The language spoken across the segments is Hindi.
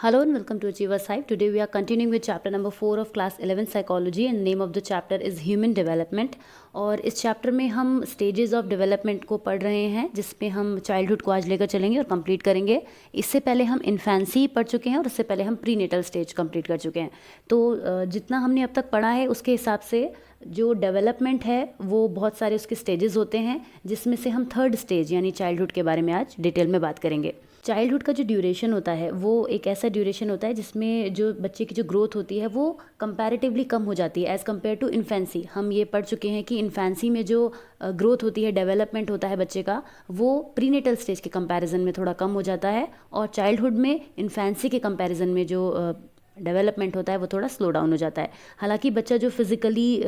Hello and welcome to Achievers Hive. Today we are continuing with chapter number 4 of class 11 psychology and name of the chapter is human development. और इस चैप्टर में हम स्टेजेस ऑफ डेवलपमेंट को पढ़ रहे हैं जिसमें हम चाइल्डहुड को आज लेकर चलेंगे और कंप्लीट करेंगे। इससे पहले हम इन्फेंसी पढ़ चुके हैं और इससे पहले हम प्रीनेटल स्टेज कंप्लीट कर चुके हैं। तो जितना हमने अब तक पढ़ा है उसके हिसाब से जो डेवलपमेंट है वो बहुत सारे उसके स्टेजेस होते हैं, जिसमें से हम थर्ड स्टेज यानी चाइल्डहुड के बारे में आज डिटेल में बात करेंगे। चाइल्डहुड का जो ड्यूरेशन होता है वो एक ऐसा ड्यूरेशन होता है जिसमें जो बच्चे की जो ग्रोथ होती है वो कंपैरेटिवली कम हो जाती है एज़ कम्पेयर टू इन्फेंसी। हम ये पढ़ चुके हैं कि इन्फेंसी में जो ग्रोथ होती है, डेवलपमेंट होता है बच्चे का, वो प्रीनेटल स्टेज के कंपैरिजन में थोड़ा कम हो जाता है और चाइल्डहुड में इन्फेंसी के कंपैरिजन में जो डेवलपमेंट होता है वो थोड़ा स्लो डाउन हो जाता है। हालांकि बच्चा जो फिज़िकली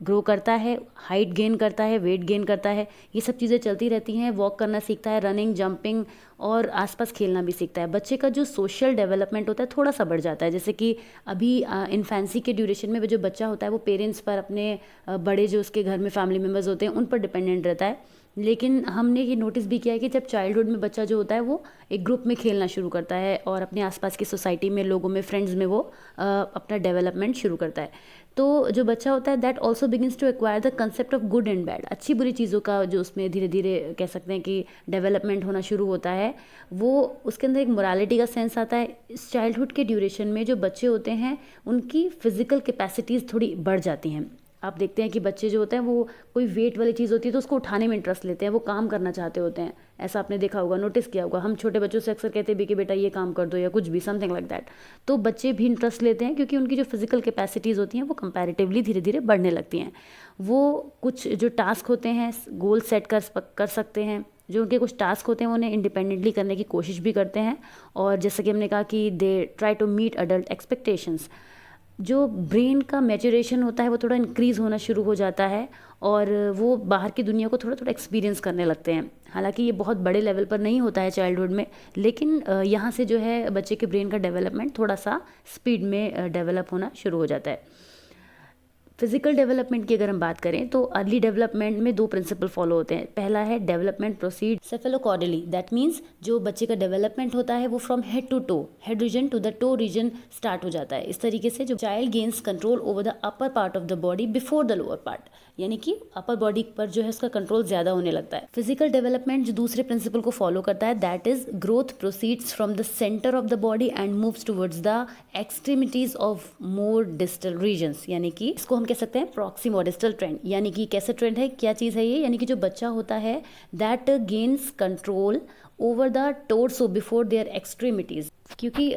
ग्रो करता है, हाइट गेन करता है, वेट गेन करता है, ये सब चीज़ें चलती रहती हैं। वॉक करना सीखता है, रनिंग, जंपिंग और आसपास खेलना भी सीखता है। बच्चे का जो सोशल डेवलपमेंट होता है थोड़ा सा बढ़ जाता है। जैसे कि अभी इन्फेंसी के ड्यूरेशन में जो बच्चा होता है वो पेरेंट्स पर, अपने बड़े जो उसके घर में फैमिली मेम्बर्स होते हैं उन पर डिपेंडेंट रहता है। लेकिन हमने ये नोटिस भी किया है कि जब चाइल्डहुड में बच्चा जो होता है वो एक ग्रुप में खेलना शुरू करता है और अपने आसपास की सोसाइटी में, लोगों में, फ्रेंड्स में वो अपना डेवलपमेंट शुरू करता है। तो जो बच्चा होता है that also begins to acquire the concept of good and bad. अच्छी बुरी चीज़ों का जो उसमें धीरे धीरे कह सकते हैं कि डेवलपमेंट होना शुरू होता है, वो उसके अंदर एक मोरालिटी का सेंस आता है। इस चाइल्डहुड के ड्यूरेशन में जो बच्चे होते हैं उनकी फिजिकल कैपेसिटीज़ थोड़ी बढ़ जाती हैं। आप देखते हैं कि बच्चे जो होते हैं वो कोई वेट वाली चीज़ होती है तो उसको उठाने में इंटरेस्ट लेते हैं, वो काम करना चाहते होते हैं। ऐसा आपने देखा होगा, नोटिस किया होगा। हम छोटे बच्चों से अक्सर कहते हैं भी कि बेटा ये काम कर दो या कुछ भी, समथिंग लाइक दैट। तो बच्चे भी इंटरेस्ट लेते हैं क्योंकि उनकी जो फिजिकल कैपेसिटीज़ होती हैं वो कंपैरेटिवली धीरे धीरे बढ़ने लगती हैं। वो कुछ जो टास्क होते हैं गोल सेट कर सकते हैं। जो उनके कुछ टास्क होते हैं वो उन्हें इंडिपेंडेंटली करने की कोशिश भी करते हैं। और जैसे कि हमने कहा कि they try to meet adult expectations. जो ब्रेन का मैच्योरेशन होता है वो थोड़ा इंक्रीज़ होना शुरू हो जाता है और वो बाहर की दुनिया को थोड़ा थोड़ा एक्सपीरियंस करने लगते हैं। हालांकि ये बहुत बड़े लेवल पर नहीं होता है चाइल्डहुड में, लेकिन यहाँ से जो है बच्चे के ब्रेन का डेवलपमेंट थोड़ा सा स्पीड में डेवलप होना शुरू हो जाता है। फिजिकल डेवलपमेंट की अगर हम बात करें तो अर्ली डेवलपमेंट में 2 प्रिंसिपल फॉलो होते हैं। पहला है development proceed cephalocaudally, that means जो बच्चे का डेवलपमेंट होता है वो from head to toe, head region to the toe region start हो जाता है। इस तरीके से जो child gains control over the upper part of the body before the lower part, यानी कि अपर बॉडी पर जो है उसका कंट्रोल ज्यादा होने लगता है। फिजिकल डेवलपमेंट जो दूसरे प्रिंसिपल को फॉलो करता है that is growth proceeds from the centre of the body and moves towards the extremities of more distal regions, यानी कि इसको हम कह सकते हैं प्रॉक्सिमो डिस्टल ट्रेंड। यानी कि कैसे ट्रेंड है, क्या चीज़ है ये, यानी कि जो बच्चा होता है that gains control over the torso before their extremities. क्योंकि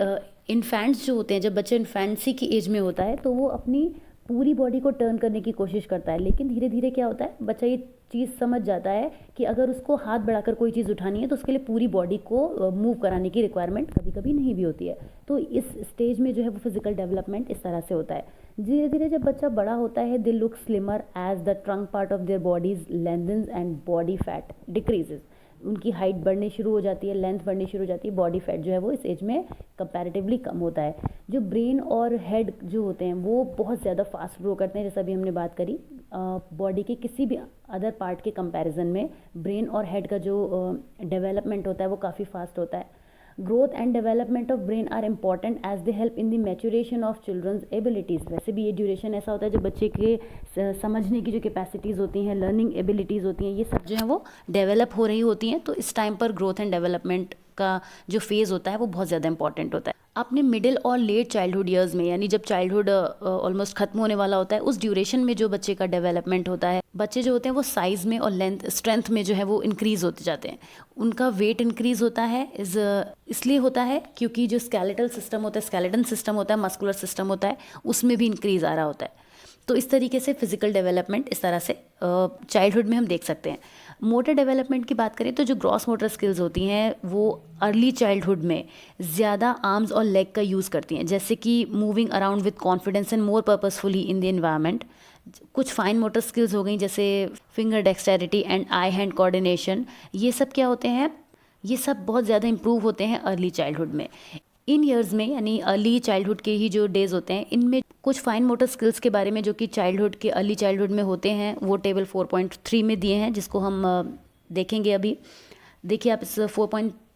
इन्फेंट्स जो होते हैं, जब बच्चा इन्फेंसी की एज में होता है तो वो अपनी पूरी बॉडी को टर्न करने की कोशिश करता है, लेकिन धीरे धीरे क्या होता है, बच्चा ये चीज़ समझ जाता है कि अगर उसको हाथ बढ़ाकर कोई चीज़ उठानी है तो उसके लिए पूरी बॉडी को मूव कराने की रिक्वायरमेंट कभी कभी नहीं भी होती है। तो इस स्टेज में जो है वो फिजिकल डेवलपमेंट इस तरह से होता है। धीरे धीरे जब बच्चा बड़ा होता है they look slimmer as the trunk part of their bodies lengthens and body fat decreases. उनकी हाइट बढ़नी शुरू हो जाती है, लेंथ बढ़नी शुरू हो जाती है, बॉडी फैट जो है वो इस एज में कंपैरेटिवली कम होता है। जो ब्रेन और हेड जो होते हैं वो बहुत ज़्यादा फास्ट ग्रो करते हैं। जैसा अभी हमने बात करी, बॉडी के किसी भी अदर पार्ट के कंपैरिजन में ब्रेन और हेड का जो डेवलपमेंट होता है वो काफ़ी फास्ट होता है। Growth and development of brain are important as they help in the maturation of children's abilities. वैसे भी ये ड्यूरेशन ऐसा होता है जो बच्चे के समझने की जो कैपेसिटीज़ होती हैं, लर्निंग एबिलिटीज़ होती हैं, ये सब जो है वो डेवलप हो रही होती हैं। तो इस टाइम पर ग्रोथ एंड डेवलपमेंट का जो फेज़ होता है वो बहुत ज़्यादा इंपॉर्टेंट होता है। अपने मिडिल और लेट चाइल्डहुड ईयर्स में, यानी जब चाइल्डहुड ऑलमोस्ट खत्म होने वाला होता है, उस ड्यूरेशन में जो बच्चे का डेवलपमेंट होता है, बच्चे जो होते हैं वो साइज़ में और लेंथ स्ट्रेंथ में जो है वो इंक्रीज़ होते जाते हैं। उनका वेट इंक्रीज़ होता है इसलिए होता है क्योंकि जो स्केलेटल सिस्टम होता है, स्केलेटन सिस्टम होता है, मस्कुलर सिस्टम होता है, उसमें भी इंक्रीज़ आ रहा होता है। तो इस तरीके से फिजिकल डेवलपमेंट इस तरह से चाइल्डहुड में हम देख सकते हैं। मोटर डेवलपमेंट की बात करें तो जो ग्रॉस मोटर स्किल्स होती हैं वो अर्ली चाइल्डहुड में ज़्यादा आर्म्स और लेग का यूज़ करती हैं, जैसे कि moving around with confidence and more purposefully in the environment. कुछ फाइन मोटर स्किल्स हो गई जैसे finger dexterity and I hand coordination. ये सब क्या होते हैं, ये सब बहुत ज़्यादा इंप्रूव होते हैं अर्ली चाइल्डहुड में। इन ईयर्स में, यानी अर्ली चाइल्डहुड के ही जो डेज होते हैं, इनमें कुछ फाइन मोटर स्किल्स के बारे में जो कि चाइल्डहुड के अर्ली चाइल्डहुड में होते हैं वो टेबल 4.3 में दिए हैं, जिसको हम देखेंगे अभी। देखिए आप इस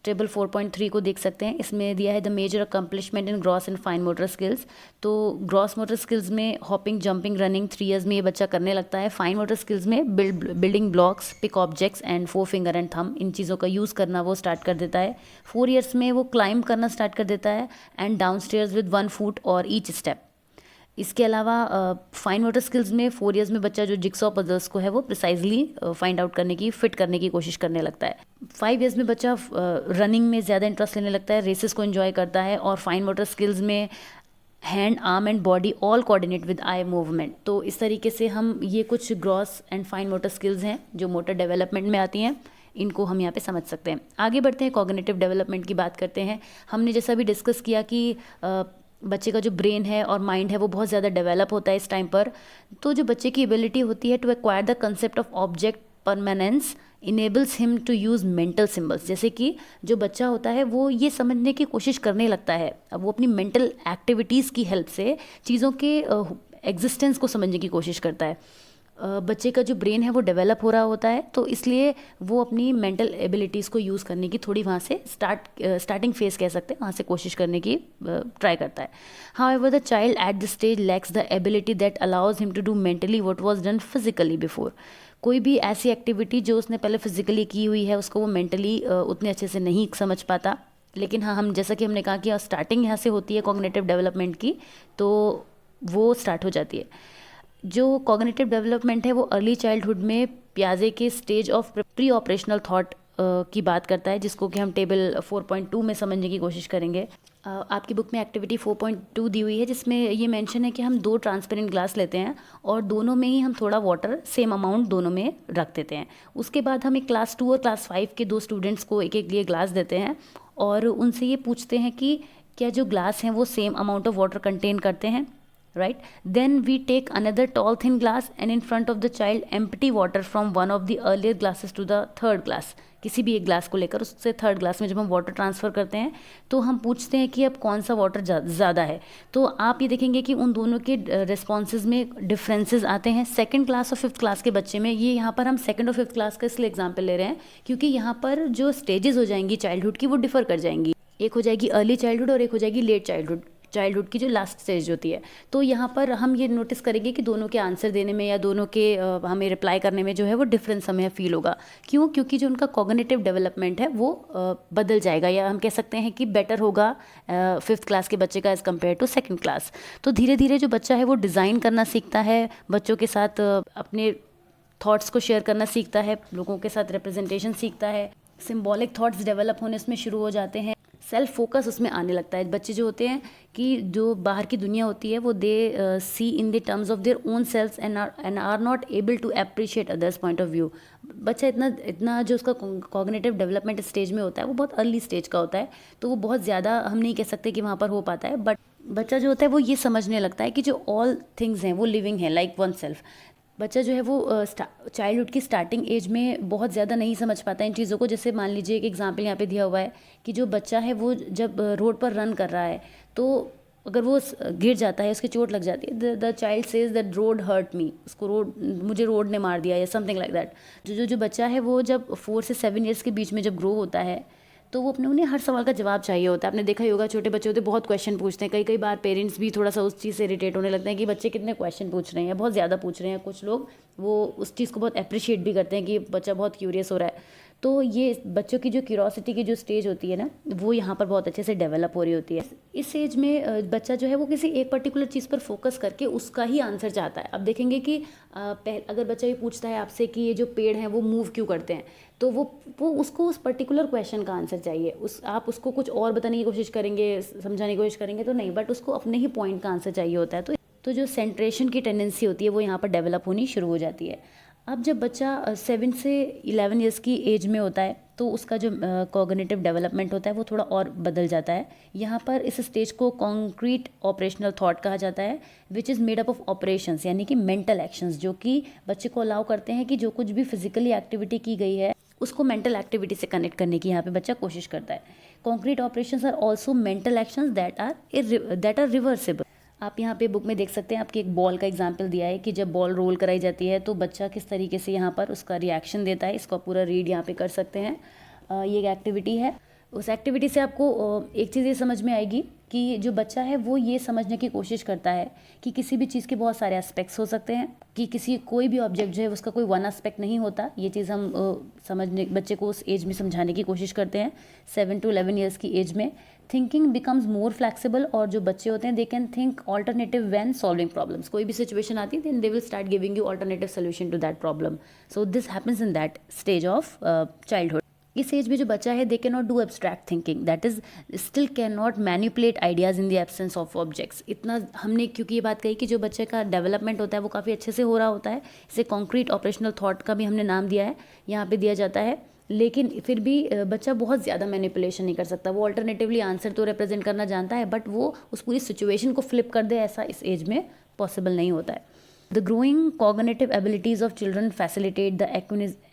टेबल 4.3 को देख सकते हैं। इसमें दिया है the major accomplishment in gross and fine motor skills. तो ग्रॉस मोटर स्किल्स में हॉपिंग, जंपिंग, रनिंग 3 ईयर्स में ये बच्चा करने लगता है। फाइन मोटर स्किल्स में building blocks, pick objects and 4 finger and thumb, इन चीज़ों का यूज़ करना वो स्टार्ट कर देता है। 4 ईयर्स में वो क्लाइंब करना स्टार्ट कर देता है and down stairs with 1 foot और ईच स्टेप। इसके अलावा फाइन मोटर स्किल्स में 4 ईयर्स में बच्चा जो जिक्सॉ पजल्स को है वो प्रिसाइजली फाइंड आउट करने की, फिट करने की कोशिश करने लगता है। 5 ईयर्स में बच्चा रनिंग में ज़्यादा इंटरेस्ट लेने लगता है, रेसेस को एंजॉय करता है। और फाइन मोटर स्किल्स में hand, arm and body all coordinate with eye movement. तो इस तरीके से हम ये कुछ gross and fine motor skills हैं जो मोटर डेवलपमेंट में आती हैं, इनको हम यहाँ पे समझ सकते हैं। आगे बढ़ते हैं, कॉग्निटिव डेवलपमेंट की बात करते हैं। हमने जैसा भी डिस्कस किया कि बच्चे का जो ब्रेन है और माइंड है वो बहुत ज़्यादा डेवलप होता है इस टाइम पर। तो जो बच्चे की एबिलिटी होती है to acquire the concept of object permanence enables him to use mental symbols. जैसे कि जो बच्चा होता है वो ये समझने की कोशिश करने लगता है, अब वो अपनी मेंटल एक्टिविटीज़ की हेल्प से चीज़ों के एग्जिस्टेंस को समझने की कोशिश करता है। बच्चे का जो ब्रेन है वो डेवलप हो रहा होता है, तो इसलिए वो अपनी मेंटल एबिलिटीज़ को यूज़ करने की थोड़ी वहाँ से स्टार्टिंग फेज कह सकते हैं, वहाँ से कोशिश करने की ट्राई करता है। However the child at the stage lacks the ability that allows him to do mentally what was done physically before. कोई भी ऐसी एक्टिविटी जो उसने पहले फिजिकली की हुई है उसको वो मेंटली उतने अच्छे से नहीं समझ पाता। लेकिन हाँ, हम जैसा कि हमने कहा कि स्टार्टिंग यहाँ से होती है कॉग्निटिव डेवलपमेंट की, तो वो स्टार्ट हो जाती है। जो कॉग्निटिव डेवलपमेंट है वो अर्ली चाइल्डहुड में पियाजे के stage of pre operational thought की बात करता है, जिसको कि हम टेबल 4.2 में समझने की कोशिश करेंगे। आपकी बुक में एक्टिविटी 4.2 दी हुई है, जिसमें ये मेंशन है कि हम 2 ट्रांसपेरेंट ग्लास लेते हैं और दोनों में ही हम थोड़ा वाटर सेम अमाउंट दोनों में रख देते हैं। उसके बाद हम एक क्लास 2 और क्लास 5 के 2 स्टूडेंट्स को एक एक लिए ग्लास देते हैं और उनसे ये पूछते हैं कि क्या जो ग्लास हैं वो same amount of water contain करते हैं, right? Then we take another tall thin glass and in front of the child empty water from one of the earlier glasses to the third glass. किसी भी एक ग्लास को लेकर उससे थर्ड ग्लास में जब हम वाटर ट्रांसफ़र करते हैं तो हम पूछते हैं कि अब कौन सा वाटर ज़्यादा है। तो आप ये देखेंगे कि उन दोनों के रिस्पॉन्सेज में डिफरेंसेस आते हैं। सेकंड क्लास और फिफ्थ क्लास के बच्चे में, ये यहाँ पर हम सेकंड और फिफ्थ क्लास का इसलिए एग्जाम्पल ले रहे हैं क्योंकि यहाँ पर जो स्टेजेस हो जाएंगी चाइल्डहुड की वो डिफर कर जाएंगी। एक हो जाएगी अर्ली चाइल्डहुड और एक हो जाएगी लेट चाइल्डहुड की जो लास्ट स्टेज होती है। तो यहाँ पर हम ये नोटिस करेंगे कि दोनों के आंसर देने में या दोनों के हमें रिप्लाई करने में जो है वो डिफरेंस हमें फील होगा। क्यों? क्योंकि जो उनका कॉग्निटिव डेवलपमेंट है वो बदल जाएगा, या हम कह सकते हैं कि बेटर होगा फिफ्थ क्लास के बच्चे का as compare to second class. तो धीरे धीरे जो बच्चा है वो डिज़ाइन करना सीखता है, बच्चों के साथ अपने थॉट्स को शेयर करना सीखता है, लोगों के साथ रिप्रेजेंटेशन सीखता है, सिम्बॉलिक थॉट्स डेवलप होने उसमें शुरू हो जाते हैं, सेल्फ फोकस उसमें आने लगता है। बच्चे जो होते हैं कि जो बाहर की दुनिया होती है वो they see in the terms of their own self and are not able to appreciate others point of view. बच्चा इतना जो उसका कॉग्निटिव डेवलपमेंट स्टेज में होता है वो बहुत अर्ली स्टेज का होता है, तो वो बहुत ज़्यादा हम नहीं कह सकते कि वहाँ पर हो पाता है। बट बच्चा जो होता है वो ये समझने लगता है कि जो ऑल थिंग्स हैं वो लिविंग है लाइक वन सेल्फ। बच्चा जो है वो चाइल्डहुड की स्टार्टिंग एज में बहुत ज़्यादा नहीं समझ पाता है इन चीज़ों को। जैसे मान लीजिए एक एग्जांपल यहाँ पे दिया हुआ है कि जो बच्चा है वो जब रोड पर रन कर रहा है तो अगर वो गिर जाता है, उसकी चोट लग जाती है, the child says that road hurt me, उसको मुझे रोड ने मार दिया या समथिंग लाइक दैट। जो बच्चा है वो जब 4 से 7 ईयर्स के बीच में जब ग्रो होता है तो वो अपने उन्हें हर सवाल का जवाब चाहिए होता है। आपने देखा ही होगा छोटे बच्चे होते बहुत क्वेश्चन पूछते हैं, कई बार पेरेंट्स भी थोड़ा सा उस चीज़ से इरिटेट होने लगते हैं कि बच्चे कितने क्वेश्चन पूछ रहे हैं, बहुत ज़्यादा पूछ रहे हैं। कुछ लोग वो उस चीज़ को बहुत अप्रिशिएट भी करते हैं कि बच्चा बहुत क्यूरियस हो रहा है। तो ये बच्चों की जो क्यूरोसिटी की जो स्टेज होती है ना वो यहाँ पर बहुत अच्छे से डेवलप हो रही होती है। इस एज में बच्चा जो है वो किसी एक पर्टिकुलर चीज़ पर फोकस करके उसका ही आंसर चाहता है। अब देखेंगे कि अगर बच्चा ये पूछता है आपसे कि ये जो पेड़ हैं वो मूव क्यों करते हैं, तो वो उसको उस पर्टिकुलर क्वेश्चन का आंसर चाहिए। आप उसको कुछ और बताने की कोशिश करेंगे, समझाने की कोशिश करेंगे तो नहीं, बट उसको अपने ही पॉइंट का आंसर चाहिए होता है। तो जो सेंट्रेशन की टेंडेंसी होती है वो यहाँ पर डेवलप होनी शुरू हो जाती है। अब जब बच्चा 7 से 11 ईयर्स की एज में होता है तो उसका जो कॉग्निटिव डेवलपमेंट होता है वो थोड़ा और बदल जाता है। यहाँ पर इस स्टेज को कॉन्क्रीट ऑपरेशनल थॉट कहा जाता है, which is made up of operations, यानी कि मेंटल एक्शंस, जो कि बच्चे को अलाउ करते हैं कि जो कुछ भी फिजिकली एक्टिविटी की गई है उसको मेंटल एक्टिविटी से कनेक्ट करने की यहाँ पे बच्चा कोशिश करता है। Concrete operations are also mental actions that are reversible. आप यहाँ पे बुक में देख सकते हैं, आपकी एक बॉल का एग्जाम्पल दिया है कि जब बॉल रोल कराई जाती है तो बच्चा किस तरीके से यहाँ पर उसका रिएक्शन देता है। इसको पूरा रीड यहाँ पे कर सकते हैं। ये एक एक्टिविटी है। उस एक्टिविटी से आपको एक चीज़ ये समझ में आएगी कि जो बच्चा है वो ये समझने की कोशिश करता है कि किसी भी चीज़ के बहुत सारे एस्पेक्ट्स हो सकते हैं, कि किसी कोई भी ऑब्जेक्ट जो है उसका कोई वन एस्पेक्ट नहीं होता। ये चीज़ हम समझने बच्चे को उस एज में समझाने की कोशिश करते हैं 7 to 11 ईयर्स की एज में। थिंकिंग बिकम्स मोर फ्लैक्सिबल, और जो बच्चे होते हैं they can think alternative when solving problems. कोई भी सिचुएशन आती है then they will start giving you alternative solution to that problem. So this happens in that stage of childhood. इस एज में जो बच्चा है they can not do abstract thinking, that is still can not manipulate ideas in the absence of objects. इतना हमने क्योंकि ये बात कही कि जो बच्चे का डेवलपमेंट होता है वो काफ़ी अच्छे से हो रहा होता है, इसे कॉन्क्रीट ऑपरेशनल थॉट का भी हमने नाम दिया है, यहाँ पे दिया जाता है। लेकिन फिर भी बच्चा बहुत ज़्यादा मैनिपुलेशन नहीं कर सकता। वो अल्टरनेटिवली आंसर तो रिप्रेजेंट करना जानता है, बट वो उस पूरी सिचुएशन को फ्लिप कर दे ऐसा इस एज में पॉसिबल नहीं होता है। The growing cognitive abilities of children facilitate the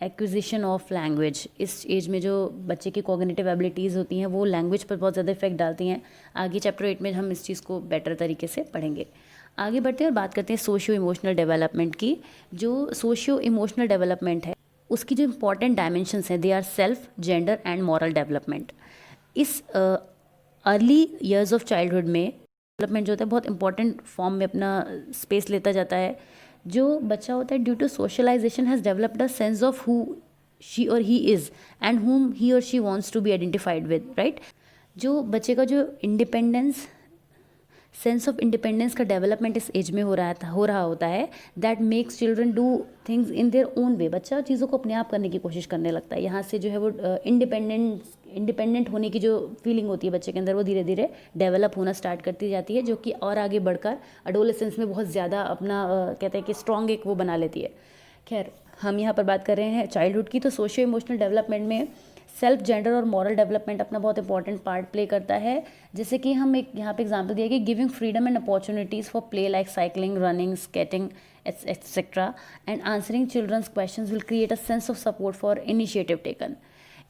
acquisition of language। इस एज में जो बच्चे की cognitive abilities होती हैं वो लैंग्वेज पर बहुत ज़्यादा इफेक्ट डालती हैं। आगे चैप्टर 8 में हम इस चीज़ को बेटर तरीके से पढ़ेंगे। आगे बढ़ते हैं और बात करते हैं सोशियो इमोशनल डेवलपमेंट की। जो सोशियो इमोशनल डेवलपमेंट है उसकी जो इंपॉर्टेंट डायमेंशंस हैं they are self, gender and moral development. इस अर्ली ईयर्स ऑफ चाइल्डहुड में डेवलपमेंट जो होता है बहुत इंपॉर्टेंट फॉर्म में अपना स्पेस लेता जाता है। जो बच्चा होता है due to socialization has developed a sense of who she और he is and whom he और she wants to be identified with, right. जो बच्चे का जो इंडिपेंडेंस, सेंस ऑफ इंडिपेंडेंस का डेवलपमेंट इस एज में हो रहा होता है, that makes children do things in their own way. बच्चा चीज़ों को अपने आप करने की कोशिश करने लगता है। यहाँ से जो है वो इंडिपेंडेंट होने की जो फीलिंग होती है बच्चे के अंदर वो धीरे धीरे डेवलप होना स्टार्ट करती जाती है, जो कि और आगे बढ़कर एडोलेसेंस में बहुत ज़्यादा अपना कहते हैं कि स्ट्रॉन्ग एक वो बना लेती है। खैर, हम यहाँ पर बात कर रहे हैं चाइल्डहुड की, तो सोशियो इमोशनल डेवलपमेंट में सेल्फ, जेंडर और मॉरल डेवलपमेंट अपना बहुत इंपॉर्टेंट पार्ट प्ले करता है। जैसे कि हम एक यहाँ पे एग्जांपल दिया कि giving freedom and opportunities for play like cycling, running, skating etcetera and answering children's questions will create a sense of support for initiative taken.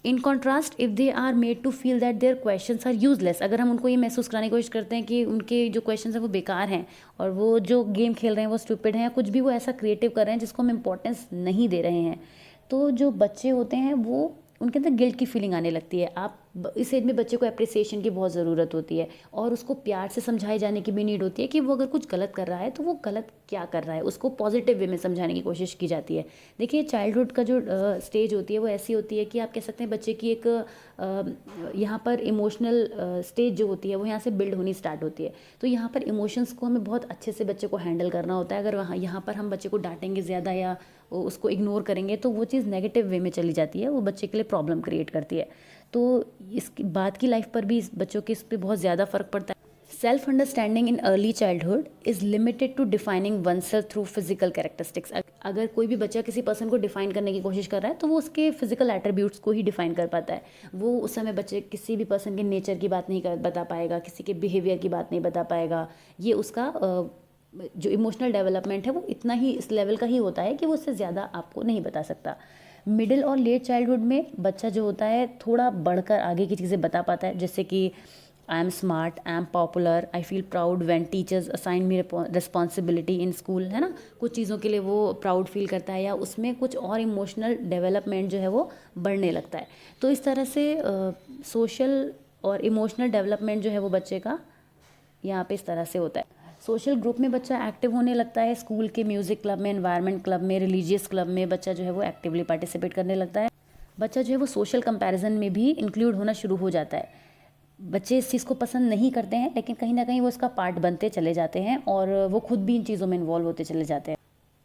In contrast, if they are made to feel that their questions are useless, अगर हम उनको ये महसूस कराने की कोशिश करते हैं कि उनके जो क्वेश्चंस हैं वो बेकार हैं और वो जो गेम खेल रहे हैं वो स्टूपिड हैं या कुछ भी वो ऐसा क्रिएटिव कर रहे हैं जिसको हम इंपॉर्टेंस नहीं दे रहे हैं, तो जो बच्चे होते हैं वो उनके अंदर गिल्ट की फीलिंग आने लगती है। आप इस एज में बच्चे को अप्रिसिएशन की बहुत ज़रूरत होती है और उसको प्यार से समझाए जाने की भी नीड होती है कि वो अगर कुछ गलत कर रहा है तो वो गलत क्या कर रहा है, उसको पॉजिटिव वे में समझाने की कोशिश की जाती है। देखिए, चाइल्डहुड का जो स्टेज होती है वो ऐसी होती है कि आप कह सकते हैं बच्चे की एक यहाँ पर इमोशनल स्टेज जो होती है वो यहाँ से बिल्ड होनी स्टार्ट होती है। तो यहाँ पर इमोशंस को हमें बहुत अच्छे से बच्चे को हैंडल करना होता है। अगर यहाँ पर हम बच्चे को डांटेंगे ज़्यादा या उसको इग्नोर करेंगे तो वो चीज़ नेगेटिव वे में चली जाती है, वो बच्चे के लिए प्रॉब्लम क्रिएट करती है। तो इसकी बाद की लाइफ पर भी बच्चों के इस पर बहुत ज़्यादा फ़र्क पड़ता है। Self understanding in early childhood is limited to defining one self through physical characteristics. अगर कोई भी बच्चा किसी पर्सन को डिफाइन करने की कोशिश कर रहा है तो वो उसके फिजिकल एट्रीब्यूट्स को ही डिफाइन कर पाता है। वो उस समय बच्चे किसी भी पर्सन के नेचर की बात नहीं बता पाएगा, किसी के बिहेवियर की बात नहीं बता पाएगा। ये उसका जो इमोशनल डेवलपमेंट है वो इतना ही इस लेवल का ही होता है कि वो उससे ज़्यादा आपको नहीं बता सकता। मिडिल और लेट चाइल्डहुड में बच्चा जो होता है थोड़ा बढ़कर आगे की चीज़ें बता पाता है, जैसे कि I am smart, I am popular, I feel proud when teachers assign me responsibility in school, है ना। कुछ चीज़ों के लिए वो प्राउड फील करता है या उसमें कुछ और इमोशनल डेवलपमेंट जो है वो बढ़ने लगता है। तो इस तरह से सोशल और इमोशनल डेवलपमेंट जो है वो बच्चे का यहाँ पे इस तरह से होता है। सोशल ग्रुप में बच्चा एक्टिव होने लगता है। स्कूल के म्यूज़िक क्लब में, एनवायरनमेंट क्लब में, रिलीजियस क्लब में बच्चा जो है वो एक्टिवली पार्टिसिपेट करने लगता है। बच्चा जो है वो सोशल कंपैरिजन में भी इंक्लूड होना शुरू हो जाता है। बच्चे इस चीज़ को पसंद नहीं करते हैं लेकिन कहीं ना कहीं वो इसका पार्ट बनते चले जाते हैं और वो खुद भी इन चीज़ों में इन्वॉल्व होते चले जाते हैं।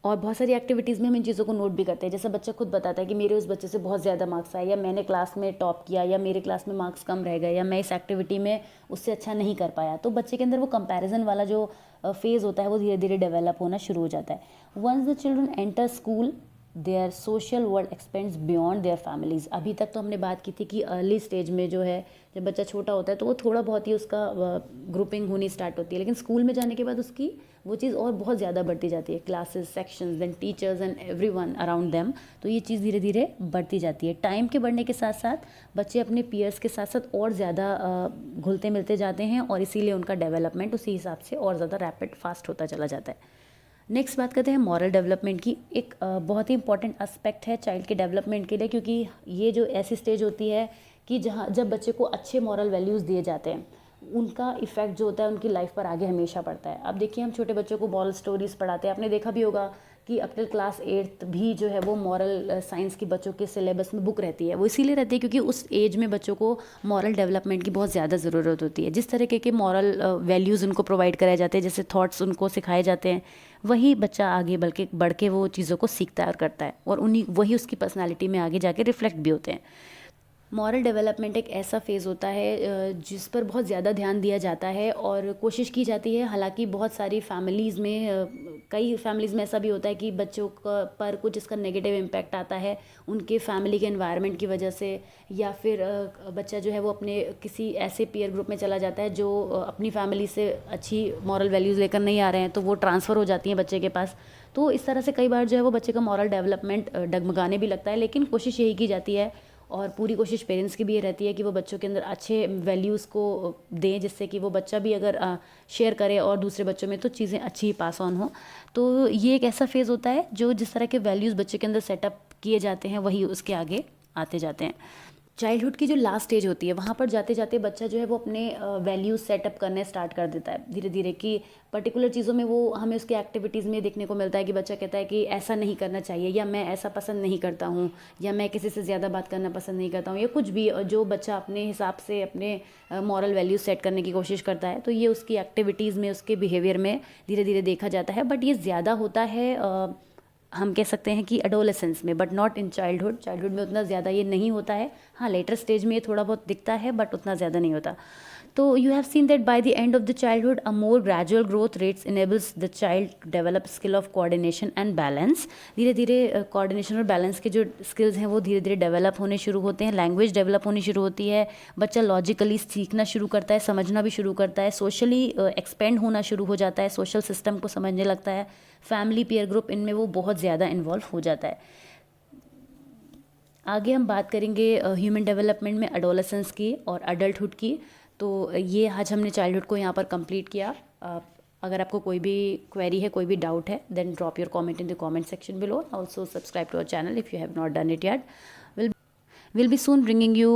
और बहुत सारी एक्टिविटीज़ में हम इन चीज़ों को नोट भी करते हैं। जैसे बच्चा खुद बताता है कि मेरे उस बच्चे से बहुत ज़्यादा मार्क्स आए, या मैंने क्लास में टॉप किया, या मेरे क्लास में मार्क्स कम रह गए, या मैं इस एक्टिविटी में उससे अच्छा नहीं कर पाया। तो बच्चे के अंदर वो कंपैरिजन वाला जो फेज़ होता है वो धीरे धीरे डेवलप होना शुरू हो जाता है। Once the children enter school their social world expands beyond their families. अभी तक तो हमने बात की थी कि अर्ली स्टेज में जो है जब बच्चा छोटा होता है तो वो थोड़ा बहुत ही उसका ग्रुपिंग होनी स्टार्ट होती है, लेकिन स्कूल में जाने के बाद उसकी वो चीज़ और बहुत ज़्यादा बढ़ती जाती है। Classes, sections, then teachers and everyone around them. तो ये चीज़ धीरे धीरे बढ़ती जाती है। टाइम के बढ़ने के साथ साथ बच्चे अपने पीयर्स के साथ साथ और ज़्यादा घुलते मिलते जाते हैं और इसीलिए उनका डेवलपमेंट उसी हिसाब से और ज़्यादा रैपिड फास्ट होता चला जाता है। नेक्स्ट बात करते हैं मॉरल डेवलपमेंट की। एक बहुत ही इंपॉर्टेंट एस्पेक्ट है चाइल्ड के डेवलपमेंट के लिए, क्योंकि ये जो ऐसी स्टेज होती है कि जब बच्चे को अच्छे मॉरल वैल्यूज़ दिए जाते हैं, उनका इफ़ेक्ट जो होता है उनकी लाइफ पर आगे हमेशा पड़ता है। अब देखिए, हम छोटे बच्चों को मॉरल स्टोरीज़ पढ़ाते हैं, आपने देखा भी होगा कि अब तक क्लास 8 भी जो है वो मॉरल साइंस की बच्चों के सिलेबस में बुक रहती है। वो इसीलिए रहती है क्योंकि उस एज में बच्चों को मॉरल डेवलपमेंट की बहुत ज़्यादा ज़रूरत होती है। जिस तरीके के मॉरल वैल्यूज़ उनको प्रोवाइड कराए जाते हैं, जैसे थॉट्स उनको सिखाए जाते हैं, वही बच्चा आगे बल्कि बढ़ के वो चीज़ों को सीखता है और करता है, और वही उसकी पर्सनैलिटी में आगे जाके रिफ्लेक्ट भी होते हैं। मॉरल डेवलपमेंट एक ऐसा फ़ेज़ होता है जिस पर बहुत ज़्यादा ध्यान दिया जाता है और कोशिश की जाती है। हालांकि बहुत सारी फैमिलीज़ में, कई फैमिलीज़ में ऐसा भी होता है कि बच्चों पर कुछ इसका नेगेटिव इम्पैक्ट आता है उनके फैमिली के एनवायरनमेंट की वजह से, या फिर बच्चा जो है वो अपने किसी ऐसे पीयर ग्रुप में चला जाता है जो अपनी फैमिली से अच्छी मॉरल वैल्यूज़ लेकर नहीं आ रहे हैं, तो वो ट्रांसफ़र हो जाती हैं बच्चे के पास। तो इस तरह से कई बार जो है वो बच्चे का मॉरल डेवलपमेंट डगमगाने भी लगता है। लेकिन कोशिश यही की जाती है, और पूरी कोशिश पेरेंट्स की भी ये रहती है कि वो बच्चों के अंदर अच्छे वैल्यूज़ को दें, जिससे कि वो बच्चा भी अगर शेयर करे और दूसरे बच्चों में, तो चीज़ें अच्छी पास ऑन हो। तो ये एक ऐसा फेज़ होता है जो जिस तरह के वैल्यूज़ बच्चे के अंदर सेटअप किए जाते हैं वही उसके आगे आते जाते हैं। चाइल्डहुड की जो लास्ट स्टेज होती है, वहाँ पर जाते जाते बच्चा जो है वो अपने वैल्यूज़ सेटअप करने स्टार्ट कर देता है धीरे धीरे, कि पर्टिकुलर चीज़ों में वो हमें उसके एक्टिविटीज़ में देखने को मिलता है कि बच्चा कहता है कि ऐसा नहीं करना चाहिए, या मैं ऐसा पसंद नहीं करता हूँ, या मैं किसी से ज़्यादा बात करना पसंद नहीं करता हूँ, या कुछ भी जो बच्चा अपने हिसाब से अपने मॉरल वैल्यूज़ सेट करने की कोशिश करता है। तो ये उसकी एक्टिविटीज़ में, उसके बिहेवियर में धीरे धीरे देखा जाता है। बट ये ज़्यादा होता है हम कह सकते हैं कि एडोलेसेंस में, but not in childhood. Childhood में उतना ज़्यादा ये नहीं होता है। हाँ, लेटर स्टेज में ये थोड़ा बहुत दिखता है, बट उतना ज़्यादा नहीं होता। तो you have seen that by the end of the childhood a more gradual growth rates enables the child develop skill of coordination and balance. धीरे धीरे कोऑर्डिनेशन और बैलेंस के जो स्किल्स हैं वो धीरे धीरे डेवलप होने शुरू होते हैं। लैंग्वेज डेवलप होनी शुरू होती है। बच्चा लॉजिकली सीखना शुरू करता है, समझना भी शुरू करता है, सोशली एक्सपेंड होना शुरू हो जाता है, सोशल सिस्टम को समझने लगता है, फैमिली, पीयर ग्रुप, इनमें वो बहुत ज़्यादा इन्वॉल्व हो जाता है। आगे हम बात करेंगे ह्यूमन डेवलपमेंट में एडोलेसेंस की और अडल्टहुड की। तो ये आज हमने चाइल्डहुड को यहाँ पर कंप्लीट किया। अगर आपको कोई भी क्वेरी है, कोई भी डाउट है, then drop your comment in the comment section below. Also subscribe to our channel if you have not done it yet. We'll be soon bringing you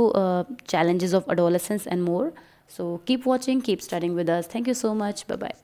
challenges of adolescence and more. So keep watching, keep studying with us. Thank you so much. Bye-bye.